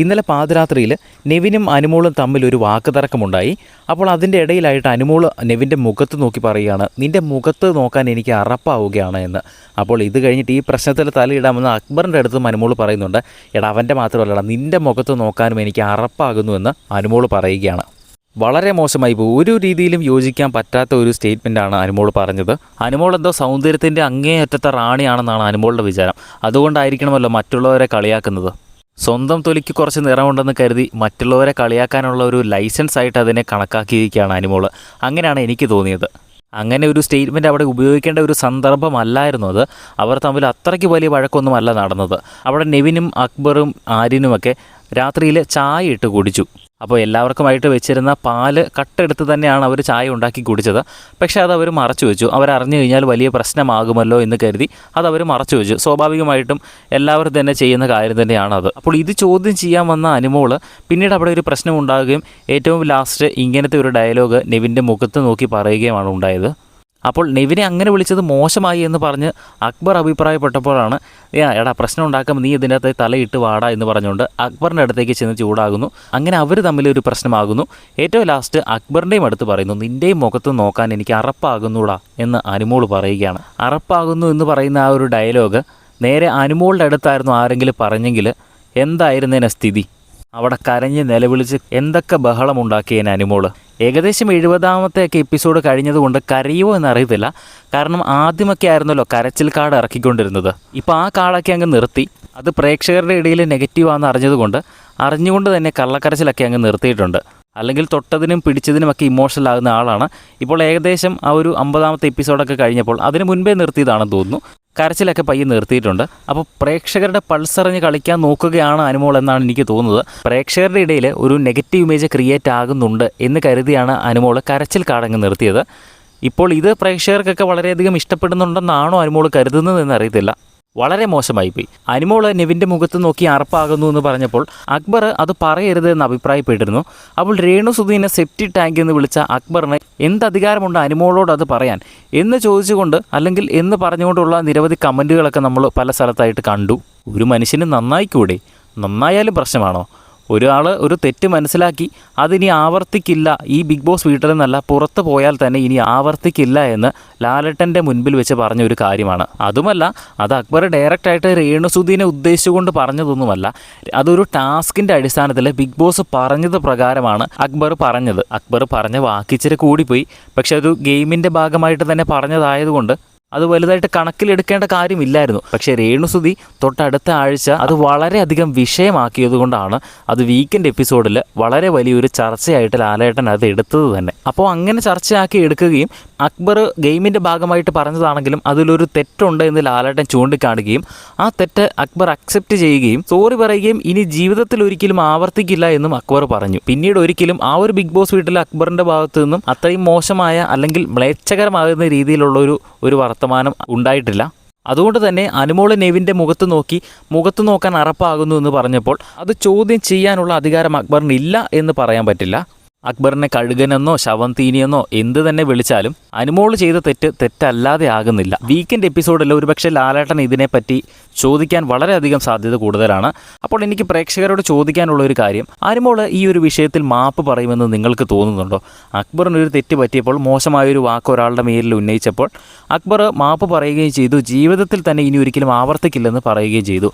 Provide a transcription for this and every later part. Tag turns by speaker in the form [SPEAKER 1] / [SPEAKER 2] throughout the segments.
[SPEAKER 1] ഇന്നലെ പാതിരാത്രിയിൽ നെവിനും അനുമോളും തമ്മിൽ ഒരു വാക്കുതർക്കമുണ്ടായി. അപ്പോൾ അതിൻ്റെ ഇടയിലായിട്ട് അനുമോൾ നെവിൻ്റെ മുഖത്ത് നോക്കി പറയുകയാണ്, നിൻ്റെ മുഖത്ത് നോക്കാൻ എനിക്ക് അറപ്പാവുകയാണ് എന്ന്. അപ്പോൾ ഇത് കഴിഞ്ഞിട്ട് ഈ പ്രശ്നത്തിൽ തലയിടാമെന്ന് അക്ബറിൻ്റെ അടുത്തും അനുമോൾ പറയുന്നുണ്ട്. എടാ അവൻ്റെ മാത്രമല്ലടാ, നിൻ്റെ മുഖത്ത് നോക്കാനും എനിക്ക് അറപ്പാകുന്നുവെന്ന് അനുമോൾ പറയുകയാണ്. വളരെ മോശമായി പോയി. ഒരു രീതിയിലും യോജിക്കാൻ പറ്റാത്ത ഒരു സ്റ്റേറ്റ്മെൻറ്റാണ് അനുമോൾ പറഞ്ഞത്. അനുമോൾ എന്തോ സൗന്ദര്യത്തിൻ്റെ അങ്ങേയറ്റത്തെ റാണിയാണെന്നാണ് അനുമോളുടെ വിചാരം. അതുകൊണ്ടായിരിക്കണമല്ലോ മറ്റുള്ളവരെ കളിയാക്കുന്നത്. സ്വന്തം തൊലിക്ക് കുറച്ച് നിറമുണ്ടെന്ന് കരുതി മറ്റുള്ളവരെ കളിയാക്കാനുള്ള ഒരു ലൈസൻസ് ആയിട്ട് അതിനെ കണക്കാക്കിയിരിക്കുകയാണ് അനുമോൾ. അങ്ങനെയാണ് എനിക്ക് തോന്നിയത്. അങ്ങനെ ഒരു സ്റ്റേറ്റ്മെൻറ്റ് അവിടെ ഉപയോഗിക്കേണ്ട ഒരു സന്ദർഭമല്ലായിരുന്നു അത്. അവർ തമ്മിൽ അത്രയ്ക്ക് വലിയ വഴക്കൊന്നുമല്ല നടന്നത്. അവിടെ നെവിനും അക്ബറും ആര്യനുമൊക്കെ രാത്രിയിൽ ചായ ഇട്ട് കുടിച്ചു. അപ്പോൾ എല്ലാവർക്കുമായിട്ട് വെച്ചിരുന്ന പാല് കട്ടെടുത്ത് തന്നെയാണ് അവർ ചായ ഉണ്ടാക്കി കുടിച്ചത്. പക്ഷേ അത് അവർ മറച്ചു വെച്ചു. അവരറിഞ്ഞു കഴിഞ്ഞാൽ വലിയ പ്രശ്നമാകുമല്ലോ എന്ന് കരുതി അതവർ മറച്ചു വെച്ചു. സ്വാഭാവികമായിട്ടും എല്ലാവരും തന്നെ ചെയ്യുന്ന കാര്യം തന്നെയാണത്. അപ്പോൾ ഇത് ചോദ്യം ചെയ്യാൻ വന്ന അനുമോൾ പിന്നീട് അവിടെ ഒരു പ്രശ്നം ഉണ്ടാകുകയും ഏറ്റവും ലാസ്റ്റ് ഇങ്ങനത്തെ ഒരു ഡയലോഗ് നെവിൻ്റെ മുഖത്ത് നോക്കി പറയുകയുമാണ് ഉണ്ടായത്. അപ്പോൾ നെവിനെ അങ്ങനെ വിളിച്ചത് മോശമായി എന്ന് പറഞ്ഞ് അക്ബർ അഭിപ്രായപ്പെട്ടപ്പോഴാണ് എടാ പ്രശ്നം ഉണ്ടാക്കുമ്പോൾ നീ ഇതിൻ്റെ അകത്ത് തലയിട്ട് വാടാ എന്ന് പറഞ്ഞുകൊണ്ട് അക്ബറിൻ്റെ അടുത്തേക്ക് ചെന്ന് ചൂടാകുന്നു. അങ്ങനെ അവർ തമ്മിലൊരു പ്രശ്നമാകുന്നു. ഏറ്റവും ലാസ്റ്റ് അക്ബറിൻ്റെയും അടുത്ത് പറയുന്നു, നിൻ്റെയും മുഖത്ത് നോക്കാൻ എനിക്ക് അറപ്പാകുന്നൂടാ എന്ന് അനുമോൾ പറയുകയാണ്. അറപ്പാകുന്നു എന്ന് പറയുന്ന ആ ഒരു ഡയലോഗ് നേരെ അനുമോളുടെ അടുത്തായിരുന്നു ആരെങ്കിലും പറഞ്ഞെങ്കിൽ എന്തായിരുന്നേനെ സ്ഥിതി. അവിടെ കരഞ്ഞ് നിലവിളിച്ച് എന്തൊക്കെ ബഹളമുണ്ടാക്കിയേനെ അനുമോൾ. ഏകദേശം 70ാമത്തെയൊക്കെ എപ്പിസോഡ് കഴിഞ്ഞതുകൊണ്ട് കരയുമോ എന്നറിയത്തില്ല. കാരണം ആദ്യമൊക്കെ ആയിരുന്നല്ലോ കരച്ചിൽ കാർഡ് ഇറക്കിക്കൊണ്ടിരുന്നത്. ഇപ്പോൾ ആ കാർഡൊക്കെ അങ്ങ് നിർത്തി. അത് പ്രേക്ഷകരുടെ ഇടയിൽ നെഗറ്റീവാണെന്ന് അറിഞ്ഞുകൊണ്ട് തന്നെ കള്ളക്കരച്ചിലൊക്കെ അങ്ങ് നിർത്തിയിട്ടുണ്ട്. അല്ലെങ്കിൽ തൊട്ടതിനും പിടിച്ചതിനുമൊക്കെ ഇമോഷണൽ ആകുന്ന ആളാണ്. ഇപ്പോൾ ഏകദേശം ആ ഒരു 50ാമത്തെ എപ്പിസോഡൊക്കെ കഴിഞ്ഞപ്പോൾ അതിന് മുൻപേ നിർത്തിയതാണെന്ന് തോന്നുന്നു. കരച്ചിലൊക്കെ പയ്യെ നിർത്തിയിട്ടുണ്ട്. അപ്പോൾ പ്രേക്ഷകരുടെ പൾസറിഞ്ഞ് കളിക്കാൻ നോക്കുകയാണ് അനുമോൾ എന്നാണ് എനിക്ക് തോന്നുന്നത്. പ്രേക്ഷകരുടെ ഇടയിൽ ഒരു നെഗറ്റീവ് ഇമേജ് ക്രിയേറ്റ് ആകുന്നുണ്ട് എന്ന് കരുതിയാണ് അനുമോൾ കരച്ചിൽ കാടങ്ങ് നിർത്തിയത്. ഇപ്പോൾ ഇത് പ്രേക്ഷകർക്കൊക്കെ വളരെയധികം ഇഷ്ടപ്പെടുന്നുണ്ടെന്നാണോ അനുമോൾ കരുതുന്നതെന്ന് അറിയത്തില്ല. വളരെ മോശമായിപ്പോയി. അനുമോൾ നെവിൻ്റെ മുഖത്ത് നോക്കി അറപ്പാകുന്നു എന്ന് പറഞ്ഞപ്പോൾ അക്ബർ അത് പറയരുത് എന്ന് അഭിപ്രായപ്പെട്ടിരുന്നു. അപ്പോൾ രേണുസുധീനെ സെപ്റ്റി ടാങ്ക് എന്ന് വിളിച്ച അക്ബറിന് എന്ത് അധികാരമുണ്ട് അനുമോളോട് അത് പറയാൻ എന്ന് ചോദിച്ചുകൊണ്ട് അല്ലെങ്കിൽ എന്ന് പറഞ്ഞുകൊണ്ടുള്ള നിരവധി കമൻറ്റുകളൊക്കെ നമ്മൾ പല സ്ഥലത്തായിട്ട് കണ്ടു. ഒരു മനുഷ്യന് നന്നായിക്കൂടെ? നന്നായാലും പ്രശ്നമാണോ? ഒരാൾ ഒരു തെറ്റ് മനസ്സിലാക്കി അതിനി ആവർത്തിക്കില്ല, ഈ ബിഗ് ബോസ് വീട്ടിൽ നിന്നല്ല പുറത്ത് പോയാൽ തന്നെ ഇനി ആവർത്തിക്കില്ല എന്ന് ലാലേട്ടൻ്റെ മുൻപിൽ വെച്ച് പറഞ്ഞൊരു കാര്യമാണ്. അതുമല്ല, അത് അക്ബർ ഡയറക്റ്റായിട്ട് രേണുസുധീനെ ഉദ്ദേശിച്ചുകൊണ്ട് പറഞ്ഞതൊന്നുമല്ല. അതൊരു ടാസ്കിൻ്റെ അടിസ്ഥാനത്തിൽ ബിഗ് ബോസ് പറഞ്ഞത് പ്രകാരമാണ് അക്ബർ പറഞ്ഞത്. അക്ബർ പറഞ്ഞ വാക്കിച്ചിരി കൂടിപ്പോയി. പക്ഷെ ഒരു ഗെയിമിൻ്റെ ഭാഗമായിട്ട് തന്നെ പറഞ്ഞതായതുകൊണ്ട് അത് വലുതായിട്ട് കണക്കിലെടുക്കേണ്ട കാര്യമില്ലായിരുന്നു. പക്ഷേ രേണുസുധി തൊട്ടടുത്ത ആഴ്ച അത് വളരെയധികം വിഷയമാക്കിയതുകൊണ്ടാണ് അത് വീക്കെൻഡ് എപ്പിസോഡിൽ വളരെ വലിയൊരു ചർച്ചയായിട്ട് ലാലേട്ടൻ അത് എടുത്തത് തന്നെ. അപ്പോൾ അങ്ങനെ ചർച്ചയാക്കി എടുക്കുകയും അക്ബർ ഗെയിമിൻ്റെ ഭാഗമായിട്ട് പറഞ്ഞതാണെങ്കിലും അതിലൊരു തെറ്റുണ്ട് എന്ന് ലാലേട്ടൻ ചൂണ്ടിക്കാണുകയും ആ തെറ്റ് അക്ബർ അക്സെപ്റ്റ് ചെയ്യുകയും സോറി പറയുകയും ഇനി ജീവിതത്തിൽ ഒരിക്കലും ആവർത്തിക്കില്ല എന്നും അക്ബർ പറഞ്ഞു. പിന്നീട് ഒരിക്കലും ആ ഒരു ബിഗ് ബോസ് വീട്ടിൽ അക്ബറിൻ്റെ ഭാഗത്തു നിന്നും അത്രയും മോശമായ അല്ലെങ്കിൽ മ്ലേച്ഛകരമാകുന്ന രീതിയിലുള്ള ഒരു വർത്തമാനം ഉണ്ടായിട്ടില്ല. അതുകൊണ്ട് തന്നെ അനുമോൾ നെവിൻ്റെ മുഖത്ത് നോക്കാൻ അറപ്പാകുന്നു എന്ന് പറഞ്ഞപ്പോൾ അത് ചോദ്യം ചെയ്യാനുള്ള അധികാരം അക്ബറിന് ഇല്ല എന്ന് പറയാൻ പറ്റില്ല. അക്ബറിനെ കഴുകനെന്നോ ശവന്തീനിയെന്നോ എന്ത് തന്നെ വിളിച്ചാലും അനുമോൾ ചെയ്ത തെറ്റല്ലാതെ ആകുന്നില്ല. വീക്കെൻഡ് എപ്പിസോഡിൽ ഒരുപക്ഷെ ലാലേട്ടൻ ഇതിനെപ്പറ്റി ചോദിക്കാൻ വളരെയധികം സാധ്യത കൂടുതലാണ്. അപ്പോൾ എനിക്ക് പ്രേക്ഷകരോട് ചോദിക്കാനുള്ള ഒരു കാര്യം, അനുമോൾ ഈ ഒരു വിഷയത്തിൽ മാപ്പ് പറയുമെന്ന് നിങ്ങൾക്ക് തോന്നുന്നുണ്ടോ? അക്ബറിനൊരു തെറ്റ് പറ്റിയപ്പോൾ മോശമായൊരു വാക്ക് ഒരാളുടെ മേലിൽ ഉന്നയിച്ചപ്പോൾ അക്ബർ മാപ്പ് പറയുകയും ചെയ്തു. ജീവിതത്തിൽ തന്നെ ഇനി ഒരിക്കലും ആവർത്തിക്കില്ലെന്ന് പറയുകയും ചെയ്തു.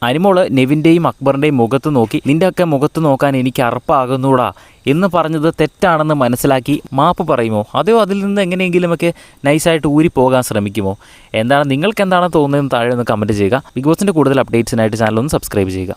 [SPEAKER 1] അനുമോൾ നെവിൻ്റെയും അക്ബറിൻ്റെയും മുഖത്ത് നോക്കി നിൻ്റെയൊക്കെ മുഖത്ത് നോക്കാൻ എനിക്ക് അറപ്പാകുന്നൂടാ എന്ന് പറഞ്ഞത് തെറ്റാണെന്ന് മനസ്സിലാക്കി മാപ്പ് പറയുമോ? അതോ അതിൽ നിന്ന് എങ്ങനെയെങ്കിലുമൊക്കെ നൈസായിട്ട് ഊരിപ്പോകാൻ ശ്രമിക്കുമോ? നിങ്ങൾക്ക് എന്താണ് തോന്നുന്നതെന്ന് താഴെ ഒന്ന് കമൻറ്റ് ചെയ്യുക. ബിഗ് ബോസിൻ്റെ കൂടുതൽ അപ്ഡേറ്റ്സിനായിട്ട് ചാനൽ ഒന്ന് സബ്സ്ക്രൈബ് ചെയ്യുക.